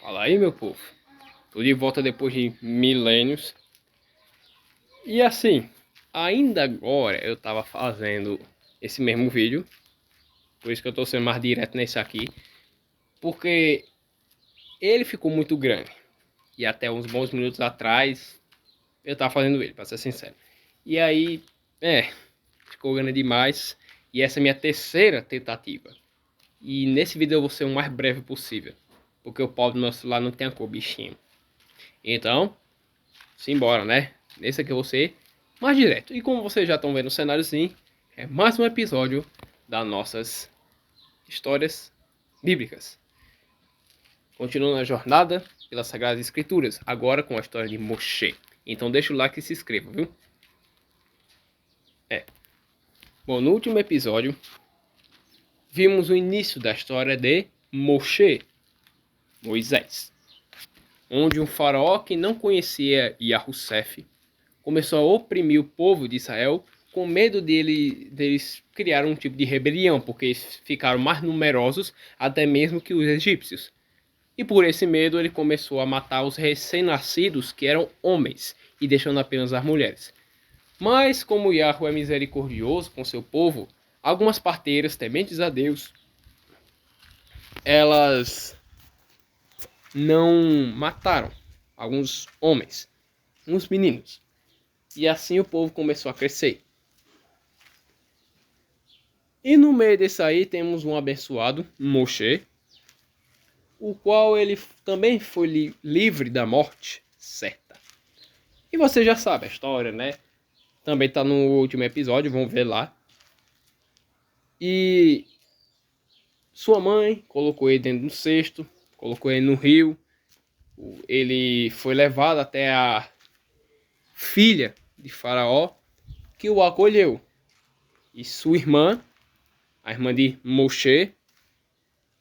Fala aí, meu povo. Tô de volta depois de milênios. E assim, ainda agora eu tava fazendo esse mesmo vídeo. Por isso que eu tô sendo mais direto nesse aqui. Porque ele ficou muito grande. E até uns bons minutos atrás eu tava fazendo ele, pra ser sincero. E aí, ficou grande demais. E essa é a minha terceira tentativa. E nesse vídeo eu vou ser o mais breve possível. Porque o pau do meu celular não tem a cor, bichinho. Então, simbora, né? Nesse aqui eu vou ser mais direto. E como vocês já estão vendo o cenáriozinho, é mais um episódio das nossas histórias bíblicas. Continuando a jornada pelas Sagradas Escrituras, agora com a história de Moshe. Então deixa o like e se inscreva, viu? Bom, no último episódio, vimos o início da história de Moshe, Moisés. Onde um faraó que não conhecia Yahussef começou a oprimir o povo de Israel com medo deles criar um tipo de rebelião, porque eles ficaram mais numerosos até mesmo que os egípcios. E por esse medo ele começou a matar os recém-nascidos que eram homens e deixando apenas as mulheres. Mas como Yahweh é misericordioso com seu povo, algumas parteiras tementes a Deus, elas não mataram alguns homens, uns meninos. E assim o povo começou a crescer. E no meio desse aí temos um abençoado, Moshe, o qual ele também foi livre da morte certa. E você já sabe a história, né? Também está no último episódio, vamos ver lá. E sua mãe colocou ele dentro do cesto, colocou ele no rio. Ele foi levado até a filha de Faraó, que o acolheu. E sua irmã, a irmã de Moshe,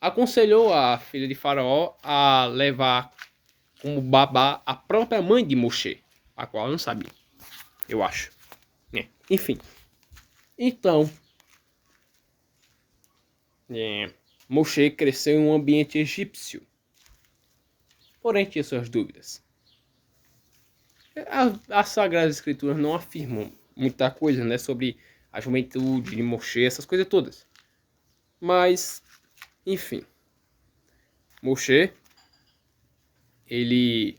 aconselhou a filha de Faraó a levar como babá a própria mãe de Moshe, a qual eu não sabia, eu acho. Enfim, então, Moshe cresceu em um ambiente egípcio, porém tinha suas dúvidas. As Sagradas Escrituras não afirmam muita coisa, né, sobre a juventude de Moshe, essas coisas todas. Mas, enfim, Moshe, ele,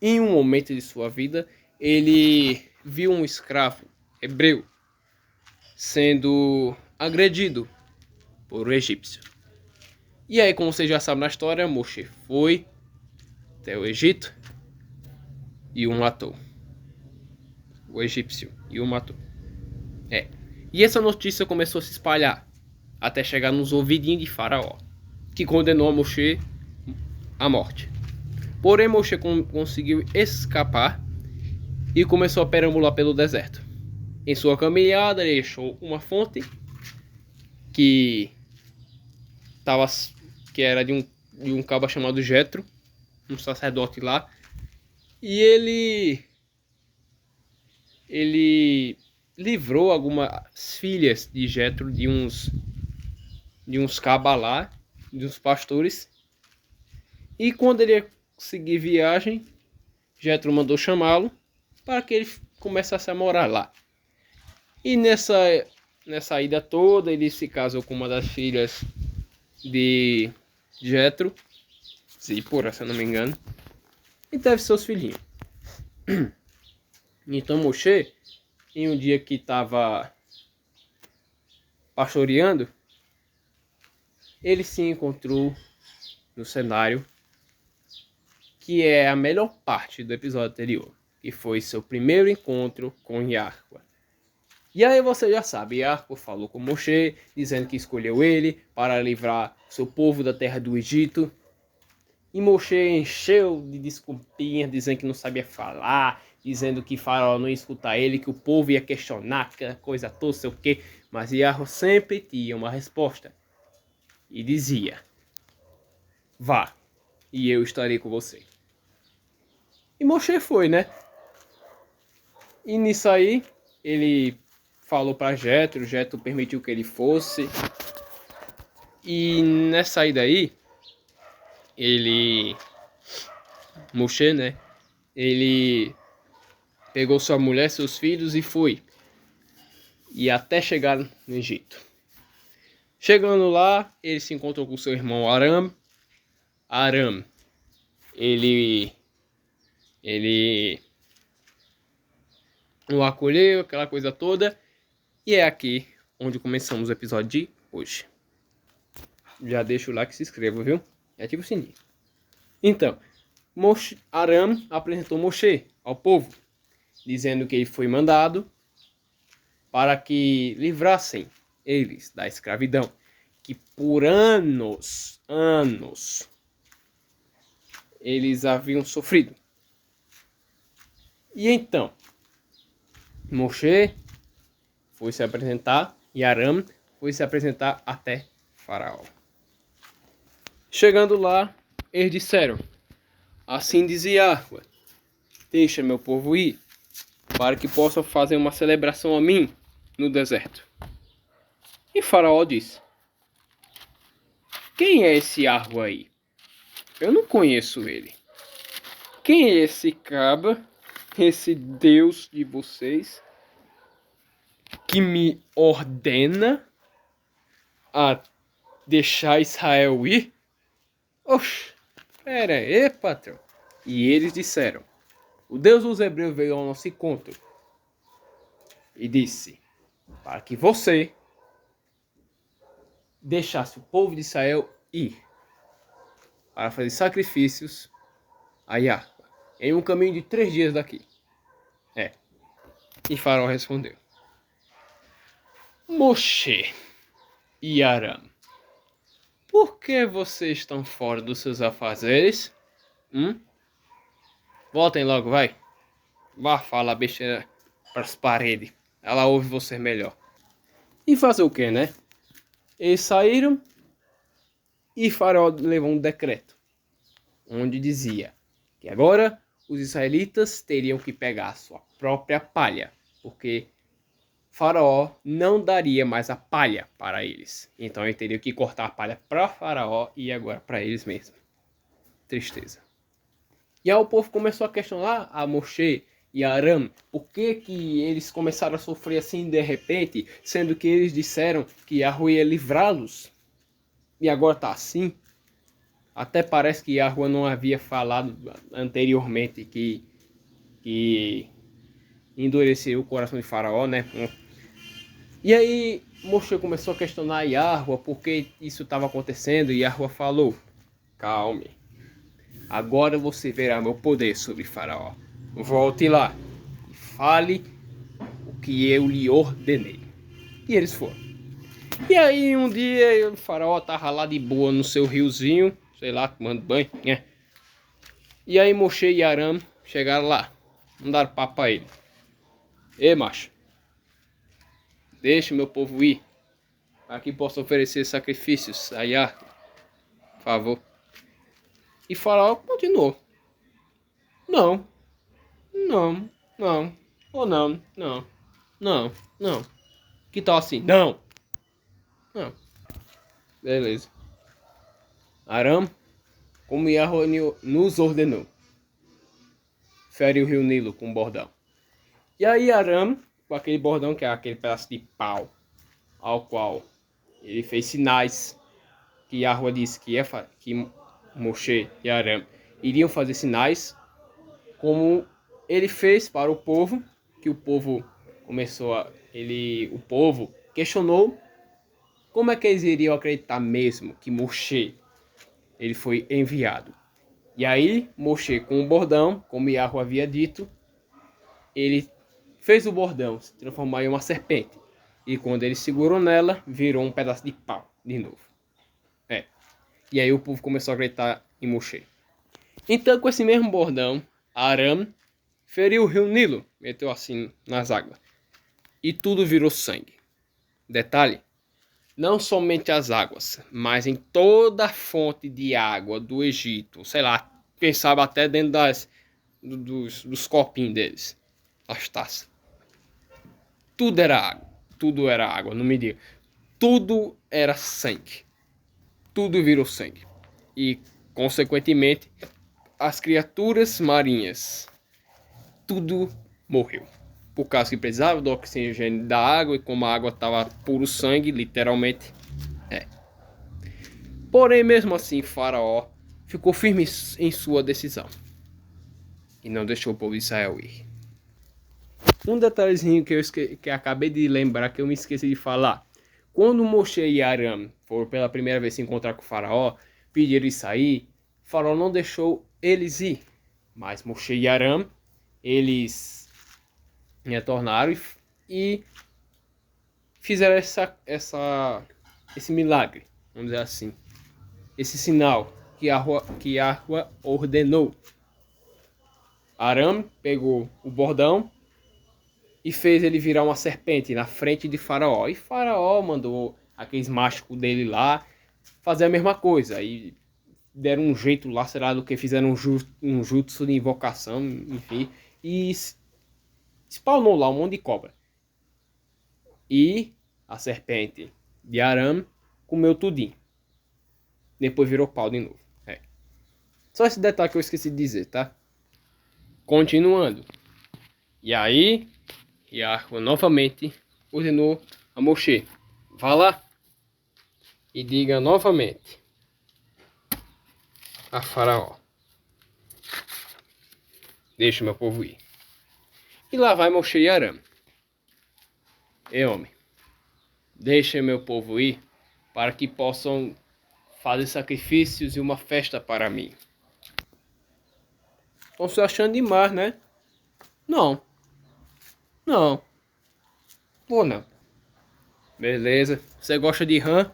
em um momento de sua vida, ele viu um escravo hebreu sendo agredido por um egípcio. E aí, como vocês já sabem na história, Moshe foi até o Egito e o matou. O egípcio e o matou. E essa notícia começou a se espalhar até chegar nos ouvidinhos de Faraó, que condenou a Moshe à morte. Porém, Moshe conseguiu escapar e começou a perambular pelo deserto. Em sua caminhada, ele achou uma fonte que era de um cabo chamado Jetro, um sacerdote lá, e ele livrou algumas filhas de Jetro de uns cabas lá, de uns pastores. E quando ele ia seguir viagem, Jetro mandou chamá-lo para que ele começasse a morar lá. E nessa ida toda, ele se casou com uma das filhas de Jetro, Zípora, se eu não me engano, e teve seus filhinhos. Então Moshe, em um dia que estava pastoreando, ele se encontrou no cenário que é a melhor parte do episódio anterior, que foi seu primeiro encontro com Yahweh. E aí você já sabe, Yahweh falou com Moshe, dizendo que escolheu ele para livrar seu povo da terra do Egito. E Moshe encheu de desculpinhas, dizendo que não sabia falar, dizendo que Faraó não ia escutar ele, que o povo ia questionar, que coisa toda, sei o quê. Mas Yahweh sempre tinha uma resposta. E dizia: vá, e eu estarei com você. E Moshe foi, né? E nisso aí, ele falou para Jetro, Jetro permitiu que ele fosse. E nessa ida aí, Moshe, né? Ele pegou sua mulher, seus filhos e foi. E até chegar no Egito. Chegando lá, ele se encontrou com seu irmão Aram. Aram, ele o acolheu, aquela coisa toda. E é aqui onde começamos o episódio de hoje. Já deixa o like e se inscreva, viu? E ativa o sininho. Então, Aram apresentou Moshe ao povo, dizendo que ele foi mandado para que livrassem eles da escravidão, que por anos, eles haviam sofrido. E então, Moshe foi se apresentar e Aram foi se apresentar até Faraó. Chegando lá, eles disseram: assim dizia Yahweh, deixa meu povo ir, para que possam fazer uma celebração a mim no deserto. E Faraó disse: quem é esse Yahweh aí? Eu não conheço ele. Quem é esse cabra, esse Deus de vocês, que me ordena a deixar Israel ir? Oxe, pera aí, patrão. E eles disseram: o Deus dos Hebreus veio ao nosso encontro e disse para que você deixasse o povo de Israel ir para fazer sacrifícios a Yahweh em um caminho de 3 dias daqui. E Faraó respondeu: Moshe e Aram, por que vocês estão fora dos seus afazeres? Voltem logo, vai. Vá falar besteira para as paredes. Ela ouve você melhor. E fazer o que, né? Eles saíram e Faraó levou um decreto onde dizia que agora os israelitas teriam que pegar a sua própria palha, porque Faraó não daria mais a palha para eles. Então ele teria que cortar a palha para Faraó e agora para eles mesmos. Tristeza. E aí o povo começou a questionar a Moshe e a Aram por que eles começaram a sofrer assim de repente, sendo que eles disseram que Yahweh ia livrá-los. E agora está assim. Até parece que Yahweh não havia falado anteriormente que endureceu o coração de Faraó, né? E aí Moshe começou a questionar Yahweh por que isso estava acontecendo, e Yahweh falou: calme, agora você verá meu poder sobre Faraó. Volte lá e fale o que eu lhe ordenei. E eles foram. E aí um dia o Faraó estava lá de boa no seu riozinho, sei lá, tomando banho, né? E aí Moshe e Aram chegaram lá, mandaram papo a ele: ei, macho, deixe meu povo ir, para que possa oferecer sacrifícios a Yahweh, por favor. E Faraó continuou: não, não, não, ou não, não, não, não. Que tal assim? Não, não. Beleza. Aram, como Yahweh nos ordenou, fere o rio Nilo com um bordão. E aí Aram, com aquele bordão que é aquele pedaço de pau, ao qual ele fez sinais que Yahweh disse que Moshe e Aram iriam fazer sinais, como ele fez para o povo, que o povo o povo questionou como é que eles iriam acreditar mesmo que Moshe ele foi enviado. E aí Moshe, com o bordão, como Yahweh havia dito, ele fez o bordão se transformar em uma serpente. E quando ele segurou nela, virou um pedaço de pau de novo. E aí o povo começou a acreditar em Moshe. Então, com esse mesmo bordão, Aram feriu o rio Nilo, meteu assim nas águas. E tudo virou sangue. Detalhe: não somente as águas, mas em toda a fonte de água do Egito. Sei lá, pensava até dentro dos copinhos deles. As taças. Tudo era água. Tudo era água, não me diga. Tudo era sangue. tudo virou sangue. E, consequentemente, as criaturas marinhas, tudo morreu. Por causa que precisava do oxigênio da água, e como a água estava puro sangue, literalmente. Porém, mesmo assim, Faraó ficou firme em sua decisão. E não deixou o povo de Israel ir. Um detalhezinho que acabei de lembrar, que eu me esqueci de falar. Quando Moshe e Aram foram pela primeira vez se encontrar com o Faraó, pediram ir sair, o Faraó não deixou eles ir. Mas Moshe e Aram, eles retornaram e fizeram esse milagre, vamos dizer assim. Esse sinal que Yahweh ordenou. Aram pegou o bordão e fez ele virar uma serpente na frente de Faraó. E Faraó mandou aqueles mágicos dele lá fazer a mesma coisa. E deram um jeito lá, sei lá do que, fizeram um jutsu de invocação, enfim. E spawnou lá um monte de cobra. E a serpente de Aram comeu tudinho. Depois virou pau de novo. Só esse detalhe que eu esqueci de dizer, tá? Continuando. E aí, Yahweh novamente ordenou a Moshe: vá lá e diga novamente a Faraó: deixe meu povo ir. E lá vai Moshe e Aram: homem, deixe meu povo ir para que possam fazer sacrifícios e uma festa para mim. Estão se achando demais, né? Não. Não. Vou não. Beleza. Você gosta de rã?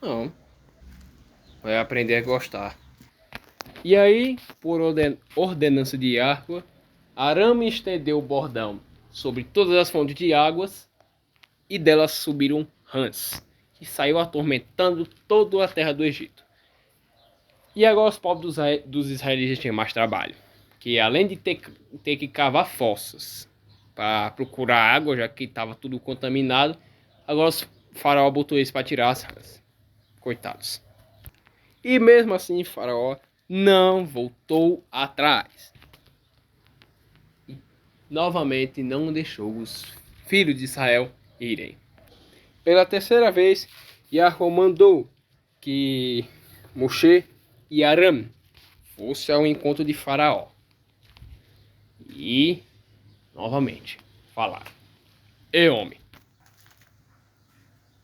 Não. Vai aprender a gostar. E aí, por ordenança de Yahweh, Aram estendeu o bordão sobre todas as fontes de águas e delas subiram rãs, que saiu atormentando toda a terra do Egito. E agora os povos dos israelitas tinham mais trabalho, que além de ter que cavar fossas para procurar água, já que estava tudo contaminado, agora o faraó botou eles para tirar as rãs. Coitados. E mesmo assim, Faraó não voltou atrás. E novamente não deixou os filhos de Israel irem. Pela terceira vez, Yahweh mandou que Moshe e Aram fossem ao encontro de Faraó. E, novamente, falaram: homem,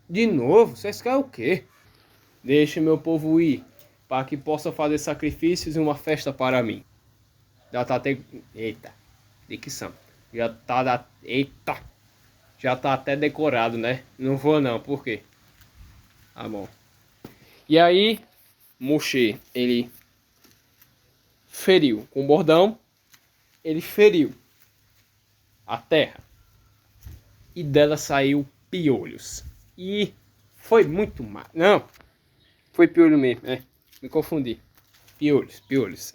de novo, vocês querem o quê? Deixe meu povo ir, para que possa fazer sacrifícios e uma festa para mim. Já tá até... Eita, dicção. Eita, já tá até decorado, né? Não vou não, por quê? Tá bom. E aí, Moshe, ele feriu com o bordão, ele feriu a terra. E dela saiu piolhos. E foi muito mal. Não, foi piolho mesmo, me confundi. Piolhos, piolhos.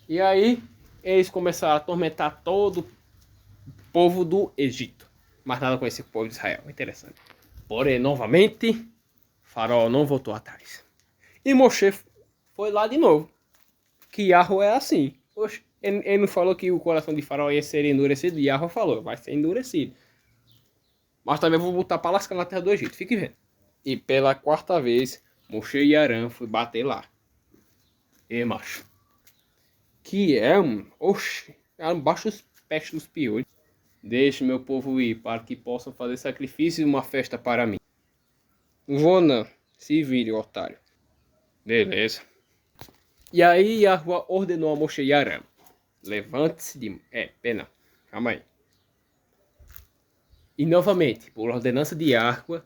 E aí, eles começaram a atormentar todo o povo do Egito. Mas nada com esse povo de Israel, interessante. Porém, novamente, Faraó não voltou atrás. E Moshe foi lá de novo. Que Yahweh é assim. Oxe, ele não falou que o coração de Faraó ia ser endurecido? Yahweh falou, vai ser endurecido. Mas também vou botar para lascar na terra do Egito, fique vendo. E pela quarta vez, Moshe e Aram foi bater lá. E macho, que é oxe, abaixo os pés dos piolhos. Deixe meu povo ir para que possam fazer sacrifício e uma festa para mim. Não vou não, se vire, otário. Beleza. E aí Yahweh ordenou a Moshe e Aram: levante-se de... pena, calma aí. E novamente, por ordenança de Yahweh,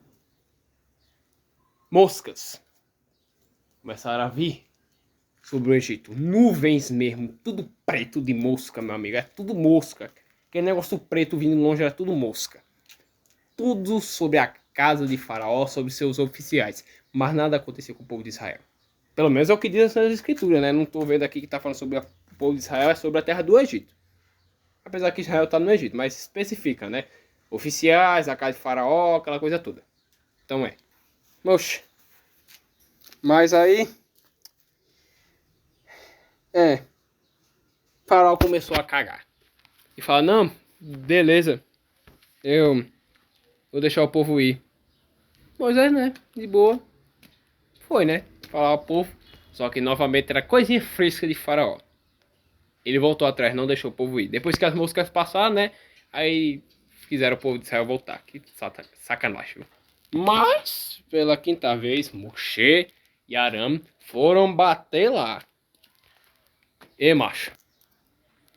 moscas começaram a vir sobre o Egito. Nuvens mesmo, tudo preto de mosca, meu amigo. É tudo mosca. Aquele negócio preto vindo longe era tudo mosca. Tudo sobre a casa de Faraó, sobre seus oficiais. Mas nada aconteceu com o povo de Israel. Pelo menos é o que diz as escrituras, né? Não estou vendo aqui que está falando sobre o povo de Israel, é sobre a terra do Egito. Apesar que Israel está no Egito, mas especifica, né? oficiais, a casa de faraó, aquela coisa toda. Então é. Oxe. Mas aí... Faraó começou a cagar. E fala, não, beleza. Eu vou deixar o povo ir. Moisés, né? De boa. Foi, né? Falar ao povo. Só que novamente era coisinha fresca de faraó. Ele voltou atrás, não deixou o povo ir. Depois que as moscas passaram, né? Aí fizeram o povo de Israel voltar. Que sacanagem, viu? Mas, pela quinta vez, Moshe e Aram foram bater lá. E macho.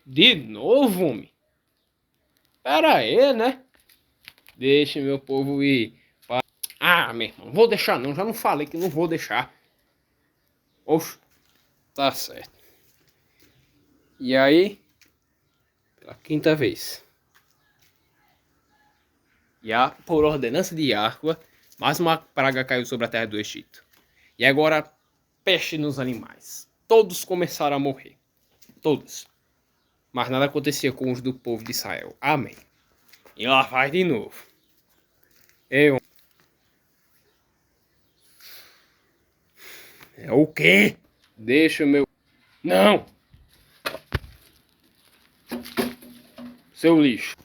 De novo, homem? Pera aí, né? Deixa meu povo ir. Ah, meu irmão, não vou deixar não. Já não falei que não vou deixar. Oxe, tá certo. E aí, pela quinta vez. E por ordenança de Yahweh, mais uma praga caiu sobre a terra do Egito. E agora, peste nos animais. Todos começaram a morrer. Todos. Mas nada acontecia com os do povo de Israel. Amém. E lá vai de novo. Eu. É o quê? Deixa o meu... Não! Seu lixo.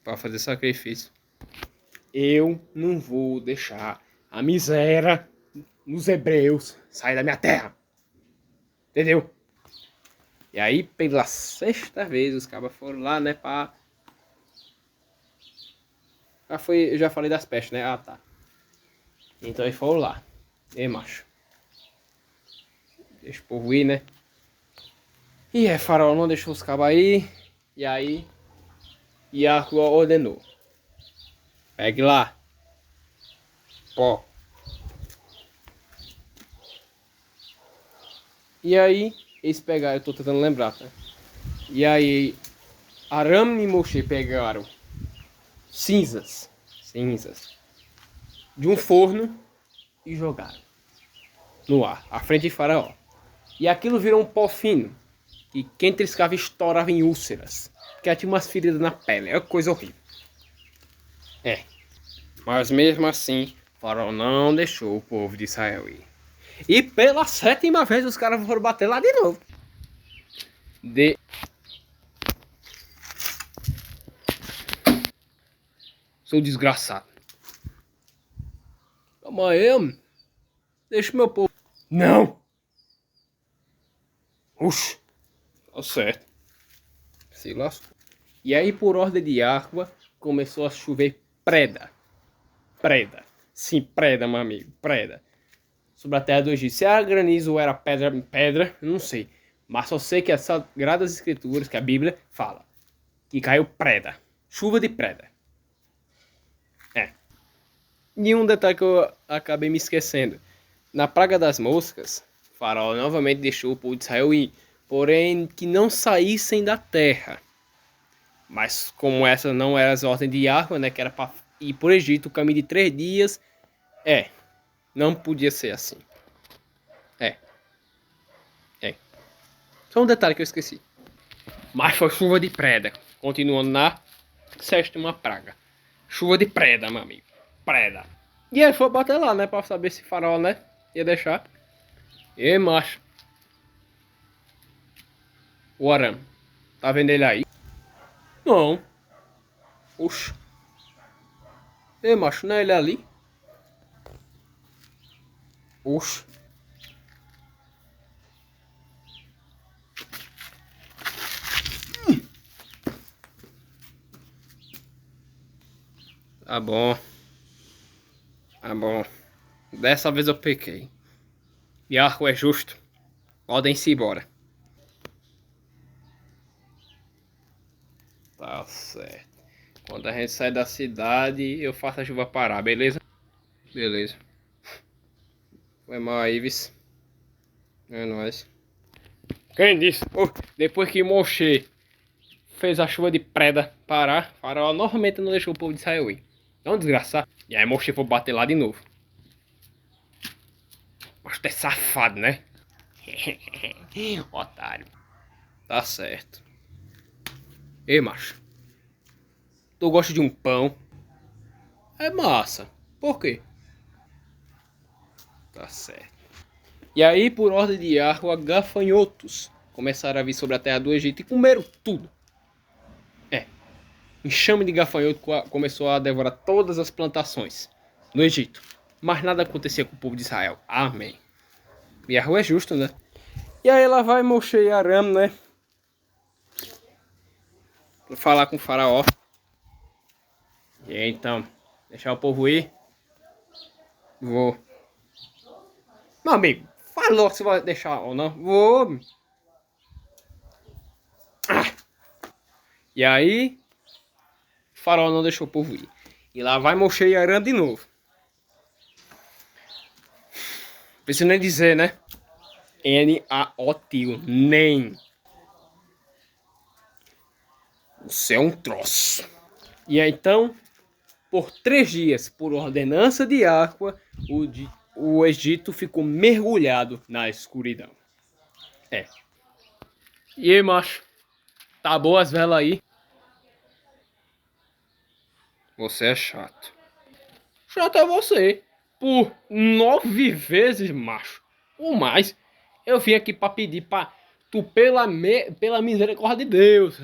Para fazer sacrifício. Eu não vou deixar a miséria nos hebreus sair da minha terra. Entendeu? E aí, pela sexta vez, os cabas foram lá, né, pá. Eu já falei das pestes, né? Ah, tá. Então eles foram lá. E macho. Deixa o povo ir, né? E Faraó não deixou os cabas aí. E aí, Yahweh ordenou. Pegue lá. Pó. E aí, eles pegaram, eu tô tentando lembrar, tá? E aí, Aram e Moshe pegaram cinzas de um forno e jogaram no ar, à frente de Faraó. E aquilo virou um pó fino, que quem triscava estourava em úlceras, que tinha umas feridas na pele, é uma coisa horrível. Mas mesmo assim, Faraó não deixou o povo de Israel ir. E pela sétima vez os caras foram bater lá de novo. Sou desgraçado. Calma aí, homem. Deixa o meu povo. Não! Oxi. Tá certo. Se lascou. E aí, por ordem de Yahweh, começou a chover preda. Preda. Sim, preda, meu amigo. Preda. Sobre a terra do Egito. Se era granizo ou era pedra, não sei. Mas só sei que as Sagradas Escrituras, que a Bíblia fala, que caiu preda. Chuva de preda. E um detalhe que eu acabei me esquecendo. Na praga das moscas, Faraó novamente deixou o povo de Israel ir, porém que não saíssem da terra. Mas como essa não era as ordens de Yahweh, né, que era para ir por Egito, o caminho de 3 dias, não podia ser assim. É. Só um detalhe que eu esqueci. Mas foi chuva de preda, continuando na sétima praga. Chuva de preda, meu amigo. Preda. E aí foi bater lá, né, para saber se Faraó, né, ia deixar. E macho. O Aram. Tá vendo ele aí? Não. Oxe. E macho, não é ele ali? Oxe. Tá bom. Tá bom. Dessa vez eu pequei. Yahweh é justo. Podem-se embora. Tá certo. Quando a gente sai da cidade, eu faço a chuva parar, beleza? Beleza. Foi mal aí, vis. É nóis. Quem disse? Oh, depois que Moshe fez a chuva de preda parar, Faraó novamente não deixou o povo de Israel ir. Não desgraçar. E aí Moshe foi bater lá de novo. Mas tu é safado, né? Otário. Tá certo. Ei, macho. Tu gosta de um pão? É massa. Por quê? Tá certo. E aí, por ordem de Yahweh, gafanhotos começaram a vir sobre a terra do Egito e comeram tudo. É, enxame de gafanhoto começou a devorar todas as plantações no Egito. Mas nada acontecia com o povo de Israel. Amém. Yahweh é justo, né? E aí lá vai Moshe e Aram, né? Falar com o faraó. E aí, então, deixar o povo ir? Vou. Meu amigo, falou que você vai deixar ou não? Vou. Ah. E aí, o faraó não deixou o povo ir. E lá vai Moshe e Aram de novo. Preciso nem dizer, né? N-A-O-T-I-O. Nem. Você é um troço. E aí, então, por 3 dias, por ordenança de Yahweh, o Egito ficou mergulhado na escuridão. É. E aí, macho? Tá boa as velas aí? Você é chato. Chato é você. Por 9 vezes, macho. Ou mais. Eu vim aqui pra pedir pra tu, pela misericórdia de Deus.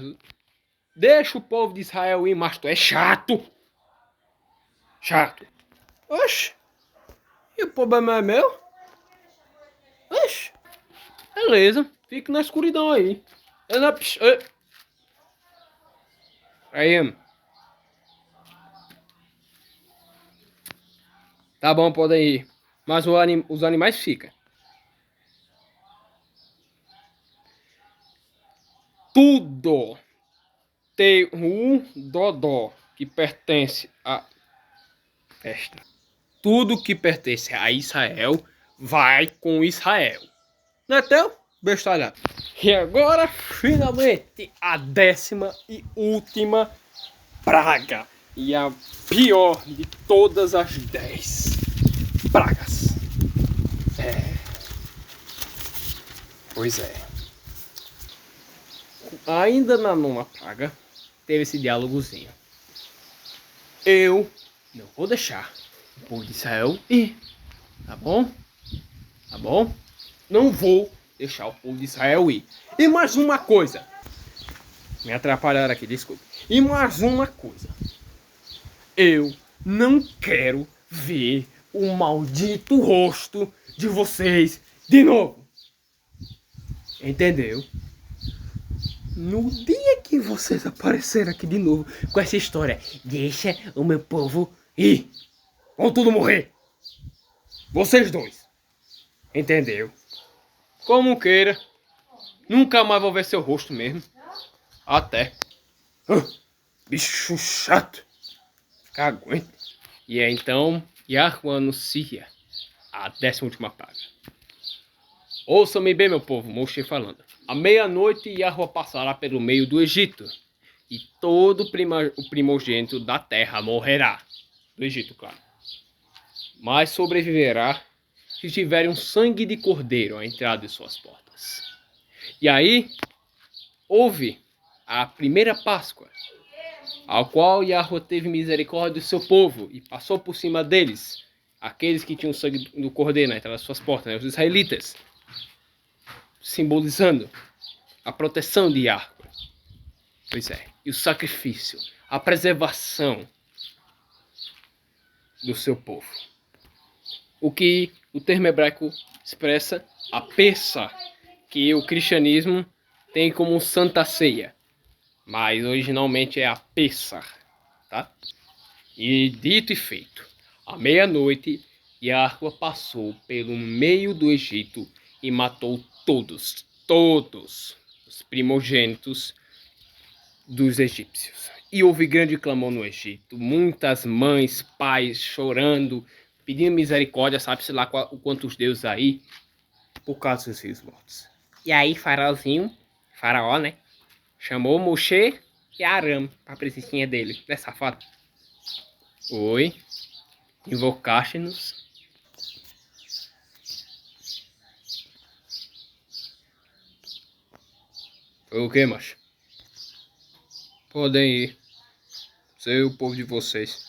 Deixa o povo de Israel ir, macho. Tu é chato. Chato. Oxe. E o problema é meu? Oxe. Beleza. Fique na escuridão aí. Eu não... Aí, tá bom, podem ir. Mas os animais ficam. Tudo tem um dodó que pertence a esta. Tudo que pertence a Israel vai com Israel. Não é teu? Bestalhado. E agora, finalmente, a 10ª e última praga. E a pior de todas as 10 pragas. É. Pois é. Ainda na 9ª praga, teve esse diálogozinho. Eu não vou deixar o povo de Israel ir. Tá bom? Tá bom? Não vou deixar o povo de Israel ir. E mais uma coisa. Me atrapalharam aqui, desculpe. E mais uma coisa. Eu não quero ver o maldito rosto de vocês de novo. Entendeu? No dia que vocês aparecerem aqui de novo com essa história, deixa o meu povo ir. Vão tudo morrer. Vocês dois. Entendeu? Como queira. Nunca mais vou ver seu rosto mesmo. Até. Bicho chato. Fica aguenta. E é então Yahweh anuncia a 10ª praga. Ouçam-me bem, meu povo, Moshe falando. À meia-noite Yahweh passará pelo meio do Egito, e todo o primogênito da terra morrerá. Do Egito, claro. Mas sobreviverá se tiverem um sangue de cordeiro à entrada de suas portas. E aí, houve a primeira Páscoa, ao qual Yahweh teve misericórdia do seu povo e passou por cima deles, aqueles que tinham sangue do cordeiro na entrada das suas portas, né, os israelitas, simbolizando a proteção de Yahweh. Pois é, e o sacrifício, a preservação do seu povo. O que o termo hebraico expressa a peça que o cristianismo tem como Santa Ceia, mas originalmente é a Pessah, tá? E dito e feito, à meia-noite, Yahweh passou pelo meio do Egito e matou todos os primogênitos dos egípcios. E houve grande clamor no Egito, muitas mães, pais chorando, pedindo misericórdia, sabe-se lá quantos deuses aí, por causa dos filhos mortos. E aí faraó, né, chamou Moshe e Aram para a presencinha dele, né, safado? Oi, invocaste-nos. Foi o que, macho? Podem ir. Ser o povo de vocês.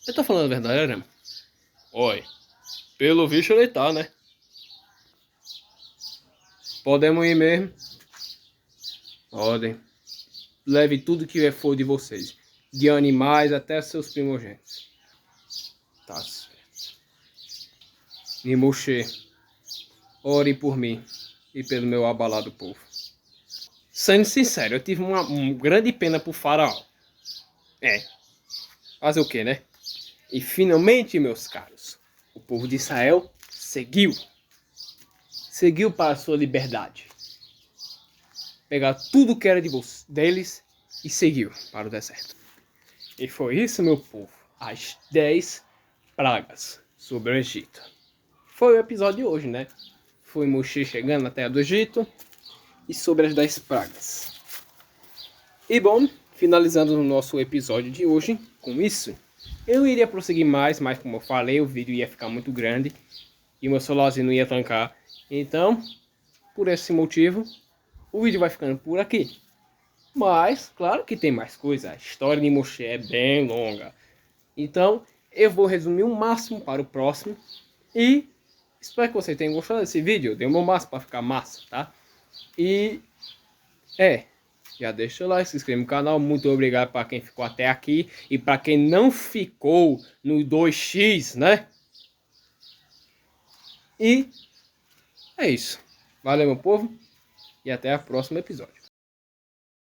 Eu tô falando a verdade, né? Oi. Pelo visto ele tá, né? Podemos ir mesmo? Podem. Leve tudo que for de vocês. De animais até seus primogênitos. Tá certo. Nimuxê, ore por mim e pelo meu abalado povo. Sendo sincero, eu tive uma grande pena por Faraó. É. Fazer o que, né? E finalmente, meus caros, o povo de Israel seguiu. Seguiu para a sua liberdade. Pegar tudo que era deles e seguiu para o deserto. E foi isso, meu povo. As 10 pragas sobre o Egito. Foi o episódio de hoje, né? Foi Moshe chegando na terra do Egito e sobre as 10 pragas. E bom, finalizando o nosso episódio de hoje com isso, eu iria prosseguir mais, mas como eu falei, o vídeo ia ficar muito grande e o meu celularzinho não ia tancar. Então, por esse motivo, o vídeo vai ficando por aqui. Mas, claro que tem mais coisa, a história de Moshe é bem longa. Então, eu vou resumir o máximo para o próximo e espero que vocês tenham gostado desse vídeo. Eu dei o meu máximo para ficar massa, tá? E já deixa o like, se inscreve no canal. Muito obrigado para quem ficou até aqui e para quem não ficou no 2x, né? E é isso. Valeu, meu povo, e até o próximo episódio.